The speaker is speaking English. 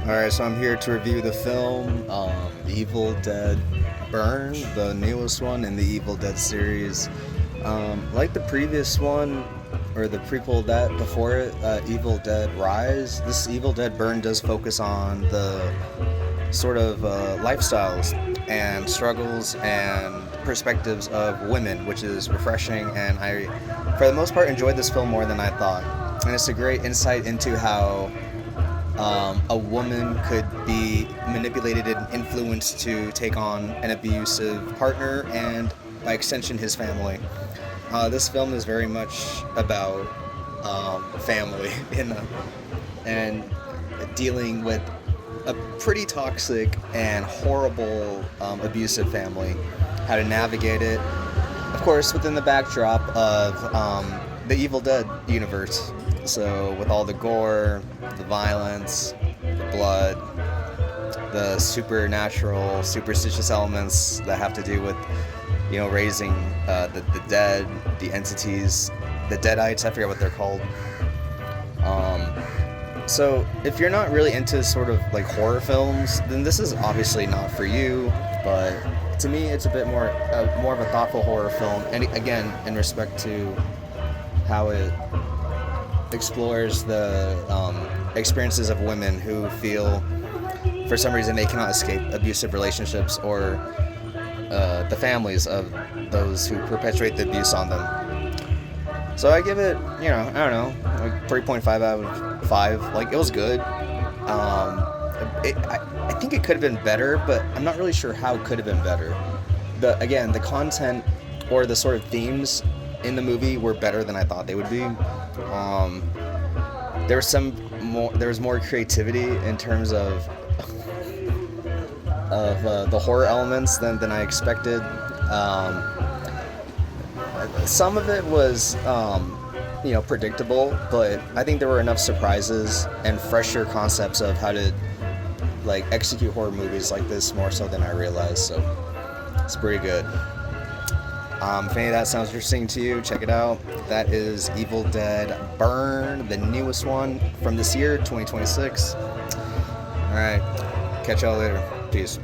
Alright, so I'm here to review the film Evil Dead Burn, the newest one in the Evil Dead series. Like the previous one, or the prequel that before it, Evil Dead Rise, this Evil Dead Burn does focus on the sort of lifestyles and struggles and perspectives of women, which is refreshing, and I, for the most part, enjoyed this film more than I thought. And it's a great insight into how a woman could be manipulated and influenced to take on an abusive partner and, by extension, his family. This film is very much about family and dealing with a pretty toxic and horrible abusive family, how to navigate it, of course, within the backdrop of the Evil Dead universe. So, with all the gore, the violence, the blood, the supernatural, superstitious elements that have to do with, raising the dead, the entities, the Deadites, I forget what they're called. So, if you're not really into sort of like horror films, then this is obviously not for you, but to me, it's a bit more of a thoughtful horror film, and again, in respect to how it explores the experiences of women who feel for some reason they cannot escape abusive relationships, or the families of those who perpetuate the abuse on them. So I give it, I don't know, like 3.5 out of 5. Like, it was good. I think it could have been better, but I'm not really sure how it could have been better. The content or the sort of themes in the movie were better than I thought they would be. There was more creativity in terms of the horror elements than I expected. Some of it was predictable, but I think there were enough surprises and fresher concepts of how to execute horror movies like this more so than I realized. So it's pretty good. If any of that sounds interesting to you, check it out. That is Evil Dead Burn, the newest one from this year, 2026. Alright, catch y'all later. Peace.